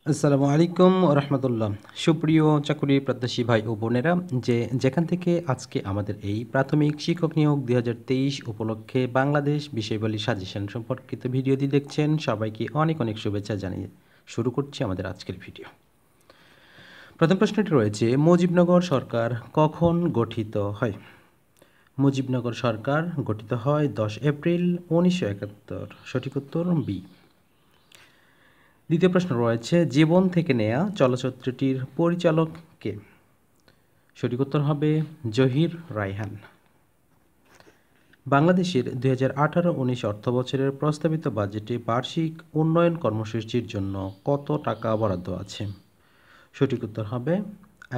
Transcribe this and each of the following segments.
আসসালামু আলাইকুম রহমতুল্লাহ। সুপ্রিয় চাকুরি প্রত্যাশী ভাই ও বোনেরা, যেখান থেকে আজকে আমাদের এই প্রাথমিক শিক্ষক নিয়োগ 2023 উপলক্ষে বাংলাদেশ বিষয়বলী সাজেশন সম্পর্কিত ভিডিওটি দেখছেন, সবাইকে অনেক অনেক শুভেচ্ছা জানিয়ে শুরু করছি আমাদের আজকের ভিডিও। প্রথম প্রশ্নটি রয়েছে, মুজিবনগর সরকার কখন গঠিত হয়? মুজিবনগর সরকার গঠিত হয় 10 এপ্রিল 1971। সঠিক উত্তর বি। দ্বিতীয় প্রশ্ন রয়েছে, জীবন থেকে নেয়া চলচ্চিত্রটির পরিচালক কে? সঠিক উত্তর হবে জহির রায়হান। বাংলাদেশের 2018-19 অর্থবছরের প্রস্তাবিত বাজেটে বার্ষিক উন্নয়ন কর্মসূচির জন্য কত টাকা বরাদ্দ আছে? সঠিক উত্তর হবে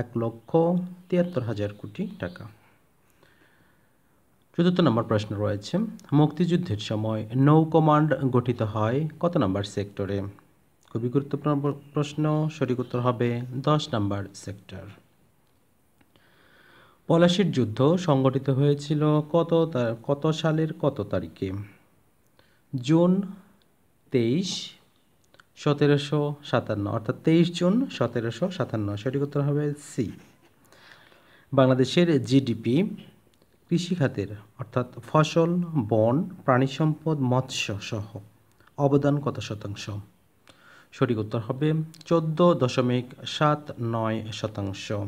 1,73,000 কোটি টাকা। চতুর্থ নম্বর প্রশ্ন রয়েছে, মুক্তিযুদ্ধের সময় নৌ কমান্ড গঠিত হয় কত নম্বর সেক্টরে? খুবই গুরুত্বপূর্ণ প্রশ্ন। সঠিক উত্তর হবে 10 নম্বর সেক্টর। পলাশীর যুদ্ধ সংগঠিত হয়েছিল কত সালের কত তারিখে? জুন 23, 1757, অর্থাৎ 23 জুন 1757। সঠিক উত্তর হবে সি। বাংলাদেশের জিডিপি কৃষিখাতের অর্থাৎ ফসল, বন, প্রাণী সম্পদ, মৎস্য সহ অবদান কত শতাংশ? সঠিক উত্তর হবে 14.79%।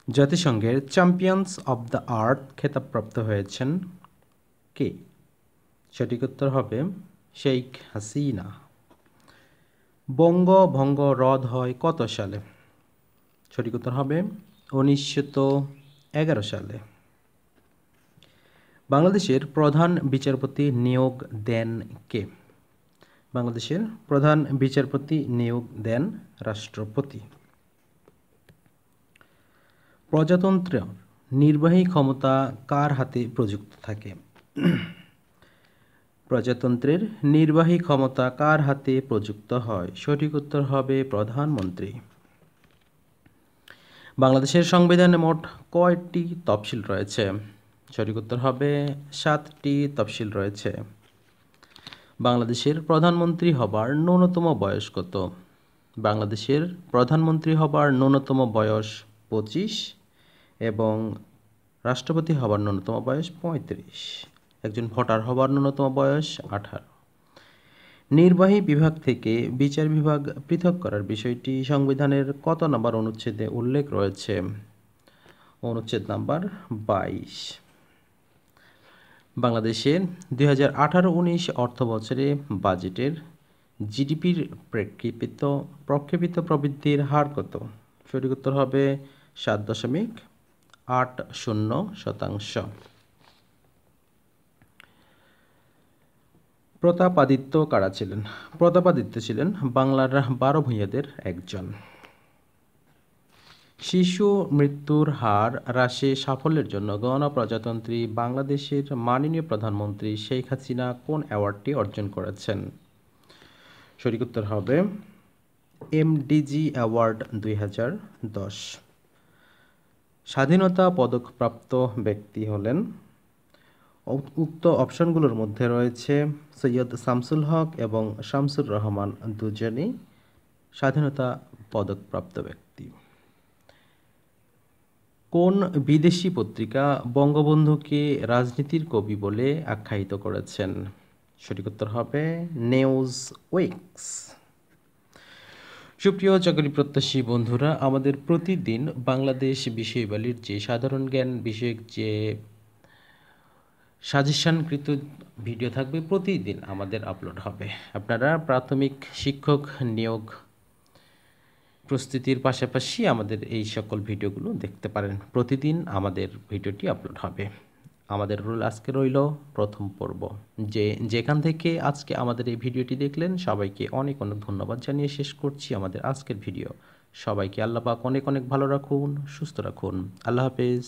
জাতিসংঘের চ্যাম্পিয়ন্স অব দ্য আর্থ খেতাবপ্রাপ্ত হয়েছেন কে? সঠিক উত্তর হবে শেখ হাসিনা। বঙ্গভঙ্গ রদ হয় কত সালে? সঠিক উত্তর হবে 1911 সালে। বাংলাদেশের প্রধান বিচারপতি নিয়োগ দেন কে? বাংলাদেশের প্রধান বিচারপতি নিয়োগ দেন রাষ্ট্রপতি। প্রজাতন্ত্র নির্বাহী ক্ষমতা কার হাতে প্রযুক্ত থাকে? প্রজাতন্ত্রের নির্বাহী ক্ষমতা কার হাতে প্রযুক্ত হয়? সঠিক উত্তর হবে প্রধানমন্ত্রী। বাংলাদেশের সংবিধানে মোট কয়টি তফসিল রয়েছে? সঠিক উত্তর হবে 7টি তফসিল রয়েছে। বাংলাদেশের প্রধানমন্ত্রী হবার ন্যূনতম বয়স কত? বাংলাদেশের প্রধানমন্ত্রী হবার ন্যূনতম বয়স 25 এবং রাষ্ট্রপতি হবার ন্যূনতম বয়স 35। একজন ভোটার হবার ন্যূনতম বয়স 18। নির্বাহী বিভাগ থেকে বিচার বিভাগ পৃথক করার বিষয়টি সংবিধানের কত নম্বর অনুচ্ছেদে উল্লেখ রয়েছে? অনুচ্ছেদ নাম্বার 22। বাংলাদেশের 2018-19 অর্থবছরে বাজেটের জিডিপির প্রক্ষেপিত প্রবৃদ্ধির হার কত? সঠিক উত্তর হবে 7.80%। প্রতাপাদিত্য কারা ছিলেন? প্রতাপাদিত্য ছিলেন বাংলার 12 ভূঁইয়াদের একজন। শিশু মৃত্যুর হার হ্রাসে সাফল্যের জন্য গণপ্রজাতন্ত্রী বাংলাদেশের মাননীয় প্রধানমন্ত্রী শেখ হাসিনা কোন অ্যাওয়ার্ডটি অর্জন করেছেন? সঠিক উত্তর হবে এমডিজি অ্যাওয়ার্ড 2010। স্বাধীনতা পদকপ্রাপ্ত ব্যক্তি হলেন, উক্ত অপশনগুলোর মধ্যে রয়েছে সৈয়দ শামসুল হক এবং শামসুর রহমান, দুজনই স্বাধীনতা পদকপ্রাপ্ত ব্যক্তি। কোন বিদেশি পত্রিকা বঙ্গবন্ধুকে রাজনীতির কবি বলে আখ্যায়িত করেছেন? সঠিক উত্তর হবে নিউজ উইকস। সুপ্রিয় চাকরি প্রত্যাশী বন্ধুরা, আমাদের প্রতিদিন বাংলাদেশ বিষয়বলীর যে সাধারণ জ্ঞান বিষয়ক যে সাজেশনকৃত ভিডিও থাকবে প্রতিদিন আমাদের আপলোড হবে। আপনারা প্রাথমিক শিক্ষক নিয়োগ প্রস্তুতির পাশাপাশি আমাদের এই সকল ভিডিওগুলো দেখতে পারেন। প্রতিদিন আমাদের ভিডিওটি আপলোড হবে। আমাদের রুল আজকে রইল প্রথম পর্ব। যেখান থেকে আজকে আমাদের এই ভিডিওটি দেখলেন সবাইকে অনেক অনেক ধন্যবাদ জানিয়ে শেষ করছি আমাদের আজকের ভিডিও। সবাইকে আল্লাহ পাক অনেক অনেক ভালো রাখুন, সুস্থ রাখুন। আল্লাহ হাফেজ।